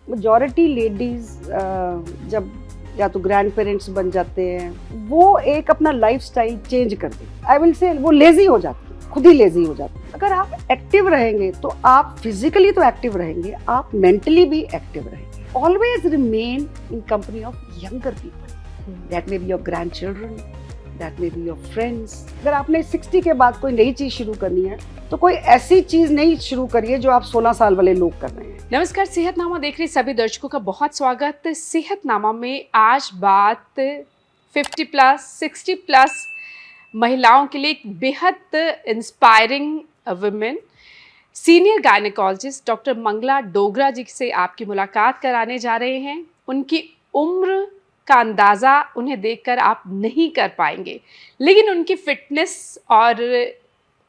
Majority ladies जब या तो ग्रैंड पेरेंट्स बन जाते हैं, वो एक अपना लाइफस्टाइल चेंज कर दे। आई विल से वो लेजी हो जाती है, खुद ही लेजी हो जाती है। अगर आप एक्टिव रहेंगे तो आप फिजिकली तो एक्टिव रहेंगे, आप मेंटली भी एक्टिव रहेंगे। Always remain in company of younger people, that may be your grand children, that may be your friends. अगर आपने 60 के बाद कोई नई चीज शुरू करनी है तो कोई ऐसी चीज नहीं शुरू करिए जो आप 16 साल वाले लोग कर रहे हैं। नमस्कार, सेहतनामा देख रहे सभी दर्शकों का बहुत स्वागत। सेहतनामा में आज बात 50 प्लस 60 प्लस महिलाओं के लिए एक बेहद inspiring women senior gynaecologist doctor Mangala Dogra ji से आपकी मुलाकात कराने जा रहे हैं। उनकी उम्र का अंदाज़ा उन्हें देखकर आप नहीं कर पाएंगे, लेकिन उनकी फिटनेस और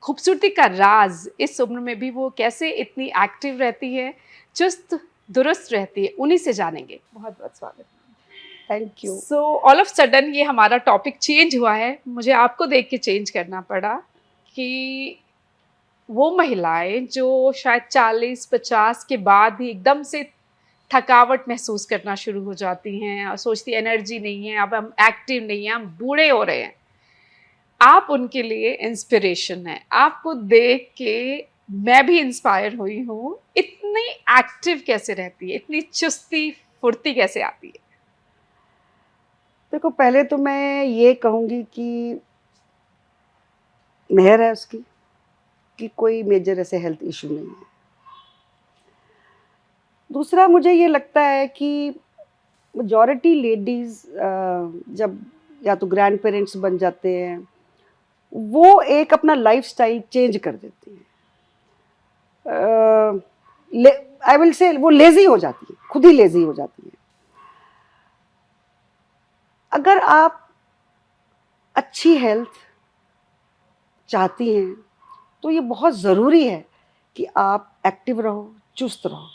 खूबसूरती का राज, इस उम्र में भी वो कैसे इतनी एक्टिव रहती है, चुस्त दुरुस्त रहती है, उन्हीं से जानेंगे। बहुत बहुत स्वागत। Thank you. So all of sudden ये हमारा टॉपिक चेंज हुआ है, मुझे आपको देख के चेंज करना पड़ा कि वो महिलाएं जो शायद 40-50 के बाद ही एकदम से थकावट महसूस करना शुरू हो जाती हैं और सोचती एनर्जी नहीं है, अब हम एक्टिव नहीं हैं, हम बूढ़े हो रहे हैं। आप उनके लिए इंस्पिरेशन है। आपको देख के मैं भी इंस्पायर हुई हूँ। इतनी एक्टिव कैसे रहती है, इतनी चुस्ती फुर्ती कैसे आती है? देखो, पहले तो मैं ये कहूँगी कि मेहर है उसकी कि कोई मेजर ऐसे हेल्थ इशू नहीं है। दूसरा, मुझे ये लगता है कि मेजॉरिटी लेडीज़ जब या तो ग्रैंड पेरेंट्स बन जाते हैं, वो एक अपना लाइफस्टाइल चेंज कर देती हैं। आई विल से वो लेजी हो जाती है, खुद ही लेजी हो जाती है। अगर आप अच्छी हेल्थ चाहती हैं तो ये बहुत ज़रूरी है कि आप एक्टिव रहो, चुस्त रहो।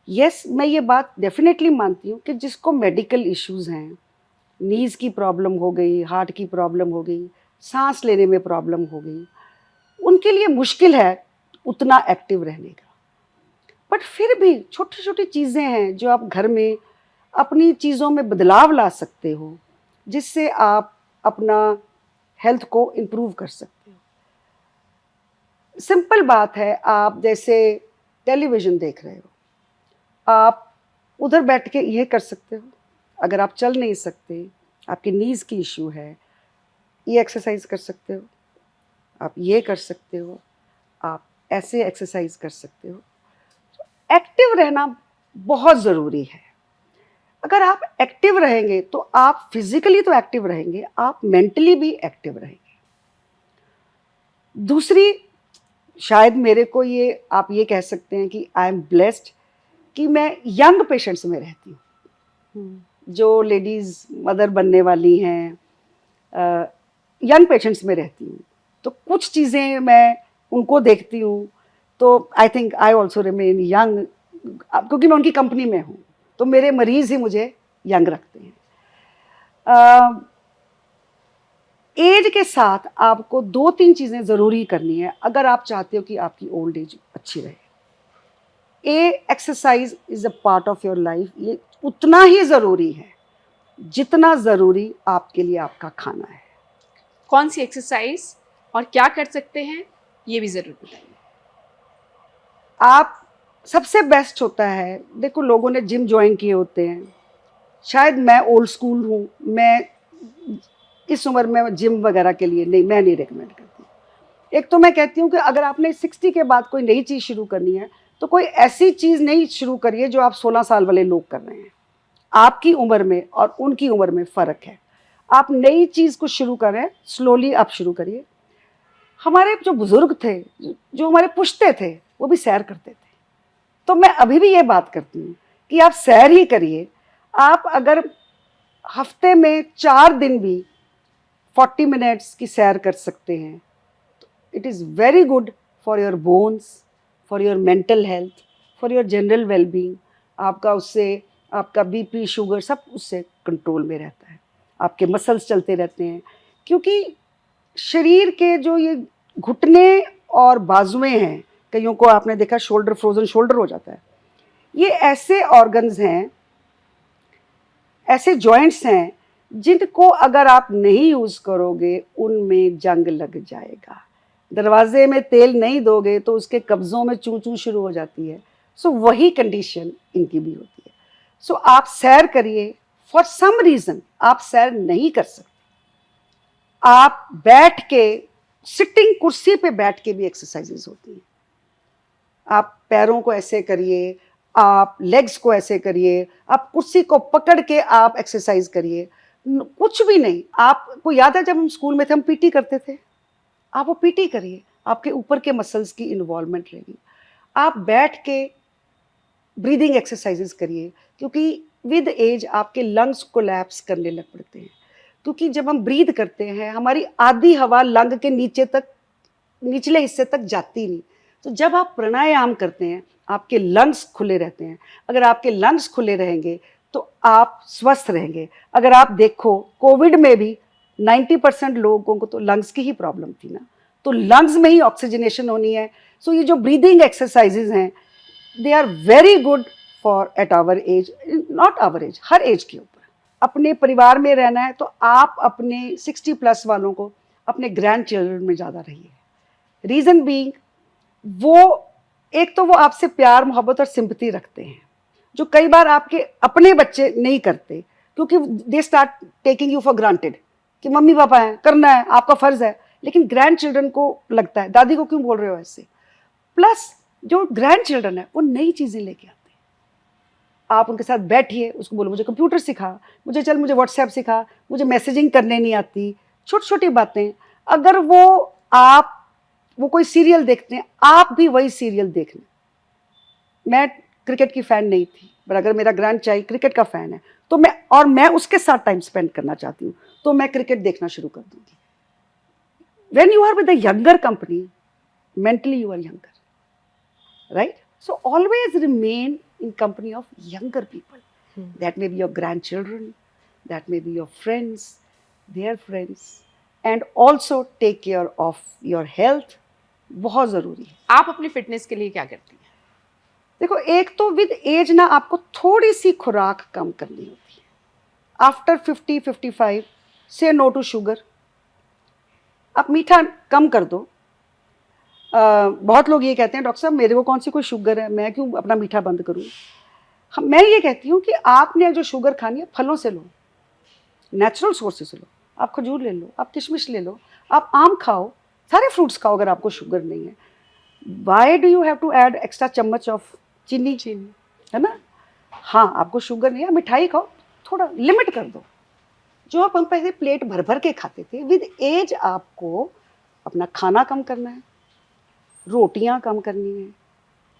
यस, मैं ये बात डेफिनेटली मानती हूँ कि जिसको मेडिकल इश्यूज़ हैं, नीज़ की प्रॉब्लम हो गई, हार्ट की प्रॉब्लम हो गई, सांस लेने में प्रॉब्लम हो गई, उनके लिए मुश्किल है उतना एक्टिव रहने का। बट फिर भी छोटी छोटी चीज़ें हैं जो आप घर में अपनी चीज़ों में बदलाव ला सकते हो, जिससे आप अपना हेल्थ को इम्प्रूव कर सकते हो। सिंपल बात है, आप जैसे टेलीविज़न देख रहे हो, आप उधर बैठ के ये कर सकते हो। अगर आप चल नहीं सकते, आपकी नीज़ की इशू है, ये एक्सरसाइज कर सकते हो, आप ये कर सकते हो, आप ऐसे एक्सरसाइज कर सकते हो। एक्टिव रहना बहुत ज़रूरी है। अगर आप एक्टिव रहेंगे तो आप फिजिकली तो एक्टिव रहेंगे, आप मेंटली भी एक्टिव रहेंगे। दूसरी, शायद मेरे को ये आप ये कह सकते हैं कि आई एम ब्लेस्ड कि मैं यंग पेशेंट्स में रहती हूँ। जो लेडीज़ मदर बनने वाली हैं, यंग पेशेंट्स में रहती हूँ, तो कुछ चीज़ें मैं उनको देखती हूँ, तो I think I also remain young, क्योंकि मैं उनकी कंपनी में हूँ, तो मेरे मरीज़ ही मुझे यंग रखते हैं। एज के साथ आपको 2-3 चीज़ें ज़रूरी करनी है अगर आप चाहते हो कि आपकी ओल्ड एज अच्छी रहे। Exercise is a part of your life. ये उतना ही ज़रूरी है जितना ज़रूरी आपके लिए आपका खाना है। कौन सी एक्सरसाइज और क्या कर सकते हैं, ये भी ज़रूर बताइए। आप सबसे बेस्ट होता है, देखो लोगों ने जिम ज्वाइन किए होते हैं, शायद मैं ओल्ड स्कूल हूँ, मैं इस उम्र में जिम वगैरह के लिए नहीं, मैं नहीं रिकमेंड करती। एक तो मैं कहती हूँ कि अगर आपने 60 के बाद कोई नई चीज़ शुरू करनी है तो कोई ऐसी चीज़ नहीं शुरू करिए जो आप 16 साल वाले लोग कर रहे हैं। आपकी उम्र में और उनकी उम्र में फ़र्क है। आप नई चीज़ को शुरू करें, स्लोली आप शुरू करिए। हमारे जो बुज़ुर्ग थे, जो हमारे पुश्ते थे, वो भी सैर करते थे, तो मैं अभी भी ये बात करती हूँ कि आप सैर ही करिए। आप अगर हफ्ते में 4 दिन भी 40 मिनट्स की सैर कर सकते हैं, it is very good for your bones, for your mental health, for your general wellbeing. आपका उससे आपका बीपी, शुगर सब उससे कंट्रोल में रहता है, आपके मसल्स चलते रहते हैं। क्योंकि शरीर के जो ये घुटने और बाजुएं हैं, कईयों को आपने देखा शोल्डर, फ्रोजन शोल्डर हो जाता है, ये ऐसे ऑर्गन्स हैं, ऐसे जॉइंट्स हैं जिनको अगर आप नहीं यूज़ करोगे उनमें जंग लग जाएगा। दरवाजे में तेल नहीं दोगे तो उसके कब्ज़ों में चूं चूं शुरू हो जाती है। सो वही कंडीशन इनकी भी होती है। सो आप सैर करिए, फॉर सम रीज़न आप सैर नहीं कर सकते, आप बैठ के, सिटिंग कुर्सी पे बैठ के भी एक्सरसाइजेज होती हैं। आप पैरों को ऐसे करिए, आप लेग्स को ऐसे करिए, आप कुर्सी को पकड़ के आप एक्सरसाइज करिए। कुछ भी नहीं, आपको याद है जब हम स्कूल में थे हम पीटी करते थे, आप वो पीटी करिए, आपके ऊपर के मसल्स की इन्वॉल्वमेंट रहेगी। आप बैठ के ब्रीदिंग एक्सरसाइजेज करिए, क्योंकि विद एज आपके लंग्स कोलैप्स करने लग पड़ते हैं, क्योंकि जब हम ब्रीद करते हैं हमारी आधी हवा लंग के नीचे तक, निचले हिस्से तक जाती नहीं। तो जब आप प्राणायाम करते हैं आपके लंग्स खुले रहते हैं। अगर आपके लंग्स खुले रहेंगे तो आप स्वस्थ रहेंगे। अगर आप देखो कोविड में भी 90% लोगों को तो लंग्स की ही प्रॉब्लम थी ना, तो लंग्स में ही ऑक्सीजनेशन होनी है। सो ये जो ब्रीदिंग एक्सरसाइजेज हैं they are very good for at our age, not our age, हर एज के ऊपर। अपने परिवार में रहना है तो आप अपने 60+ वालों को अपने ग्रैंड चिल्ड्रन में ज़्यादा रहिए। रीज़न बीइंग वो एक तो वो आपसे प्यार मोहब्बत और सिंपैथी रखते हैं, जो कई बार आपके अपने बच्चे नहीं करते, क्योंकि they start taking you for granted कि मम्मी पापा हैं, करना है, आपका फ़र्ज़ है। लेकिन ग्रैंड चिल्ड्रन को लगता है दादी को क्यों बोल रहे हो ऐसे। प्लस जो ग्रैंड चिल्ड्रन है वो नई चीज़ें लेके आते हैं। आप उनके साथ बैठिए, उसको बोलो मुझे कंप्यूटर सिखा, मुझे व्हाट्सएप सिखा, मुझे मैसेजिंग करने नहीं आती, छोटी छोटी बातें। अगर वो कोई सीरियल देखते हैं, आप भी वही सीरियल देख लें। मैं क्रिकेट की फ़ैन नहीं थी, पर अगर मेरा ग्रैंड चाइल्ड क्रिकेट का फ़ैन है तो मैं उसके साथ टाइम स्पेंड करना चाहती हूँ, तो मैं क्रिकेट देखना शुरू कर दूँगी। When you are with a younger company, mentally you are younger, right? So always remain in company of younger people. That may be your grandchildren, that may be your friends, their friends, and also take care of your health. बहुत ज़रूरी है। आप अपनी fitness के लिए क्या करती हैं? देखो, एक तो विद एज ना आपको थोड़ी सी खुराक कम करनी होती है। आफ्टर 50-55 से नो टू शुगर। आप मीठा कम कर दो। बहुत लोग ये कहते हैं डॉक्टर साहब मेरे को कौन सी कोई शुगर है, मैं क्यों अपना मीठा बंद करूँ। मैं ये कहती हूँ कि आपने जो शुगर खानी है फलों से लो, नेचुरल सोर्सेस से लो। आप खजूर ले लो, आप किशमिश ले लो, आप आम खाओ, सारे फ्रूट्स खाओ अगर आपको शुगर नहीं है। Why do you have to add extra चम्मच ऑफ चीनी, है ना। हाँ, आपको शुगर नहीं है, मिठाई खाओ, थोड़ा लिमिट कर दो। जो हम पहले प्लेट भर भर के खाते थे, विद एज आपको अपना खाना कम करना है, रोटियां कम करनी है,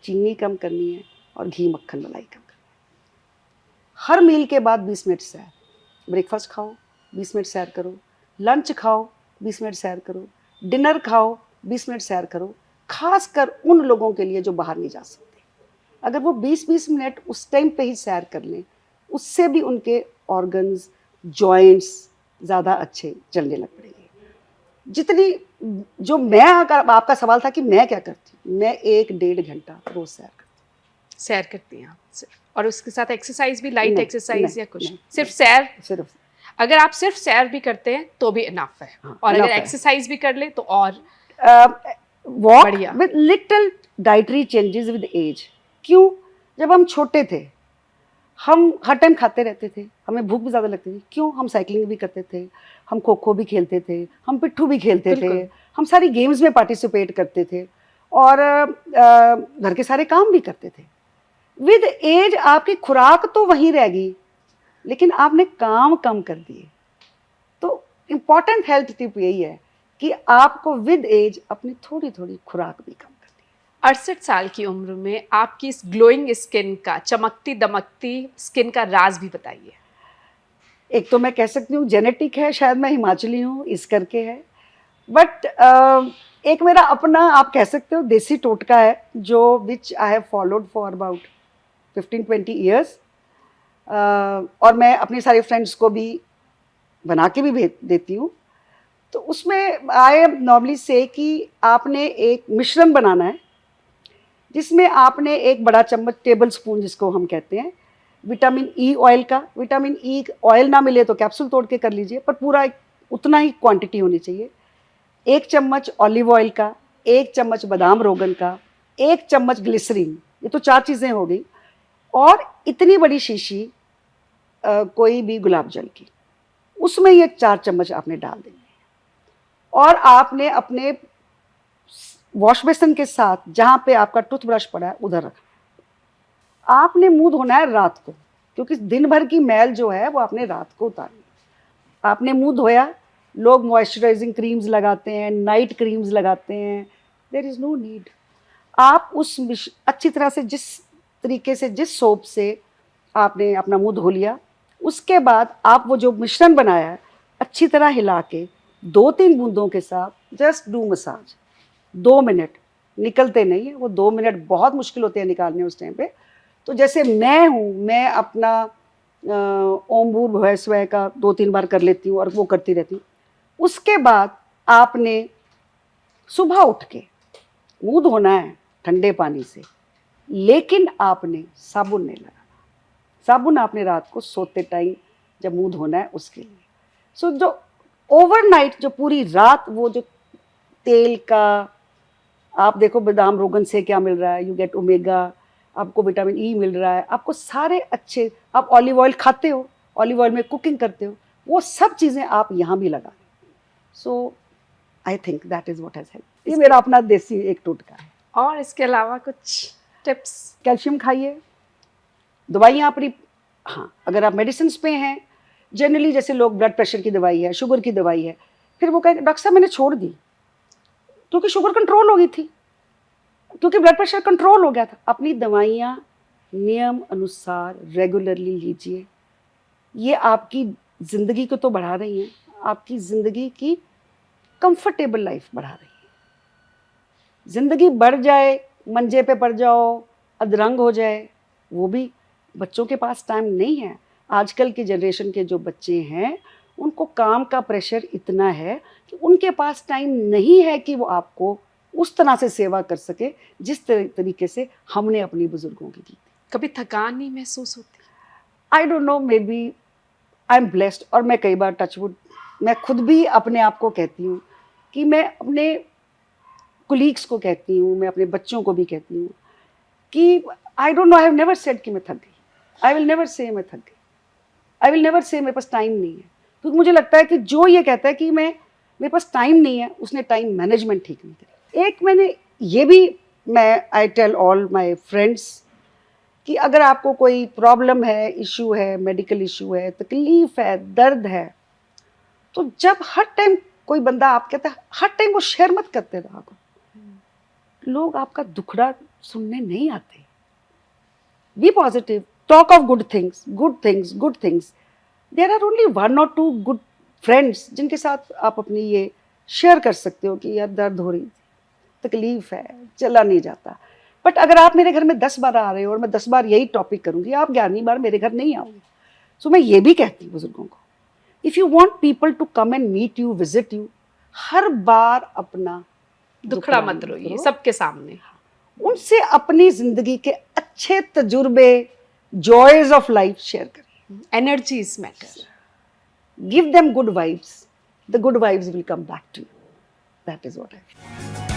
चीनी कम करनी है और घी मक्खन मलाई कम करनी है। हर मील के बाद 20 मिनट सैर। ब्रेकफास्ट खाओ, 20 मिनट सैर करो, लंच खाओ, 20 मिनट सैर करो, डिनर खाओ, 20 मिनट सैर करो। खासकर उन लोगों के लिए जो बाहर नहीं जा सकते, अगर वो 20-20 मिनट उस टाइम पे ही सैर कर लें, उससे भी उनके ऑर्गन्स, जॉइंट्स ज़्यादा अच्छे चलने लग पड़ेंगे। जितनी जो मैं, अगर आपका सवाल था कि मैं क्या करती हूँ, मैं 1-1.5 घंटा रोज सैर करती हूँ। सैर करती हैं आप सिर्फ, और उसके साथ एक्सरसाइज भी, लाइट नहीं, एक्सरसाइज या कुछ? नहीं, सिर्फ सैर? सिर्फ अगर आप सिर्फ सैर भी करते हैं तो भी इनफ है, हाँ, और enough अगर है। एक्सरसाइज भी कर ले तो और वॉक बढ़िया। With little dietary changes with age. क्यों? जब हम छोटे थे हम हर टाइम खाते रहते थे, हमें भूख भी ज़्यादा लगती थी। क्यों? हम साइकिलिंग भी करते थे, हम खो खो भी खेलते थे, हम पिट्ठू भी खेलते थे, बिल्कुल। हम सारी गेम्स में पार्टिसिपेट करते थे और घर के सारे काम भी करते थे। विद एज आपकी खुराक तो वहीं रहेगी, लेकिन आपने काम कम कर दिए। तो इम्पॉर्टेंट हेल्थ टिप यही है कि आपको विद एज अपनी थोड़ी थोड़ी खुराक भी कम करनी है। 68 साल की उम्र में आपकी इस ग्लोइंग स्किन का, चमकती दमकती स्किन का राज भी बताइए। एक तो मैं कह सकती हूँ जेनेटिक है, शायद मैं हिमाचली हूँ इस करके है, बट एक मेरा अपना आप कह सकते हो देसी टोटका है, जो which I have followed for about 15-20 years. और मैं अपनी सारी फ्रेंड्स को भी बना के भी भेज देती हूँ। तो उसमें आई एम नॉर्मली से कि आपने एक मिश्रण बनाना है जिसमें आपने एक बड़ा चम्मच, टेबल स्पून जिसको हम कहते हैं, विटामिन ई ऑयल का, विटामिन ई ऑयल ना मिले तो कैप्सूल तोड़ के कर लीजिए, पर पूरा उतना ही क्वांटिटी होनी चाहिए। 1 चम्मच ऑलिव ऑयल का, 1 चम्मच बादाम रोगन का, 1 चम्मच ग्लिसरीन, ये तो 4 चीज़ें हो गई, और इतनी बड़ी शीशी कोई भी गुलाब जल की, उसमें ये 4 चम्मच आपने डाल देंगे, और आपने अपने वॉश बेसिन के साथ जहाँ पे आपका टूथब्रश पड़ा है उधर रखना। आपने मुंह धोना है रात को, क्योंकि दिन भर की मैल जो है वो आपने रात को उतारनी। आपने मुंह धोया, लोग मॉइस्चराइजिंग क्रीम्स लगाते हैं, नाइट क्रीम्स लगाते हैं, देयर इज़ नो नीड। आप उस अच्छी तरह से जिस तरीके से, जिस सोप से आपने अपना मुंह धो लिया, उसके बाद आप वो जो मिश्रण बनाया है अच्छी तरह हिला के 2-3 बूंदों के साथ जस्ट डू मसाज। 2 मिनट, निकलते नहीं है वो 2 मिनट, बहुत मुश्किल होते हैं निकालने उस टाइम पे। तो जैसे मैं हूँ, मैं अपना ओम भूर्भुवः स्वः का 2-3 बार कर लेती हूँ और वो करती रहती हूँ। उसके बाद आपने सुबह उठ के मुंह धोना है ठंडे पानी से, लेकिन आपने साबुन नहीं लगाना। साबुन आपने रात को सोते टाइम जब मुंह धोना है उसके लिए। सो जो ओवरनाइट, जो पूरी रात वो जो तेल का, आप देखो बादाम रोगन से क्या मिल रहा है, यू गेट ओमेगा, आपको विटामिन ई मिल रहा है, आपको सारे अच्छे, आप ऑलिव ऑयल खाते हो, ऑलिव ऑयल में कुकिंग करते हो, वो सब चीज़ें आप यहाँ भी लगा। So I think that is what has help. ये मेरा अपना देसी एक टोटका है। और इसके अलावा कुछ टिप्स? कैल्शियम खाइए, दवाइयाँ अपनी, हाँ अगर आप मेडिसिन पे हैं, जनरली जैसे लोग ब्लड प्रेशर की दवाई है, शुगर की दवाई है, फिर वो कहेंगे डॉक्टर साहब मैंने छोड़ दी क्योंकि शुगर कंट्रोल हो गई थी, क्योंकि ब्लड प्रेशर कंट्रोल हो गया था। अपनी दवाइयाँ नियम अनुसार रेगुलरली लीजिए, ये आपकी ज़िंदगी को तो बढ़ा रही हैं, आपकी ज़िंदगी की कंफर्टेबल लाइफ बढ़ा रही है। ज़िंदगी बढ़ जाए, मंजे पे पड़ जाओ, अधरंग हो जाए, वो भी, बच्चों के पास टाइम नहीं है। आजकल की जनरेशन के जो बच्चे हैं उनको काम का प्रेशर इतना है कि उनके पास टाइम नहीं है कि वो आपको उस तरह से सेवा कर सके जिस तरीके से हमने अपनी बुजुर्गों की की। कभी थकान नहीं महसूस होती? I don't know, maybe I am blessed. और मैं कई बार टचवुड, मैं खुद भी अपने आप को कहती हूँ कि मैं अपने कुलीग्स को कहती हूँ, मैं अपने बच्चों को भी कहती हूँ कि आई don't no, I have never said कि मैं थक गई। आई विल नेवर से मैं थक गई। आई विल नेवर से मेरे पास टाइम नहीं है, क्योंकि मुझे लगता है कि जो ये कहता है कि मेरे पास टाइम नहीं है, उसने टाइम मैनेजमेंट ठीक नहीं करी। एक मैंने ये भी, मैं I tell all my friends कि अगर आपको कोई प्रॉब्लम है, इशू है, मेडिकल इशू है, तकलीफ है, दर्द है, तो जब हर टाइम कोई बंदा आप कहता है, हर टाइम वो शेयर मत करते रहा करो। लोग आपका दुखड़ा सुनने नहीं आते। Be positive, talk of good things, good things, good things. There are only 1 or 2 good friends जिनके साथ आप अपनी ये शेयर कर सकते हो कि यार दर्द हो रही थी, तकलीफ है, चला नहीं जाता। बट अगर आप मेरे घर में 10 बार आ रहे हो और मैं 10 बार यही टॉपिक करूँगी, आप 11वीं बार मेरे घर नहीं आओगे। सो मैं ये भी कहती हूँ बुजुर्गों को, if you want people to come and meet you, visit you, हर बार अपना दुखड़ा मत रोइए सबके सामने। उनसे अपनी जिंदगी के अच्छे तजुर्बे, joys of life share करें। Energies matter. Give them good vibes. The good vibes will come back to you. That is what I feel.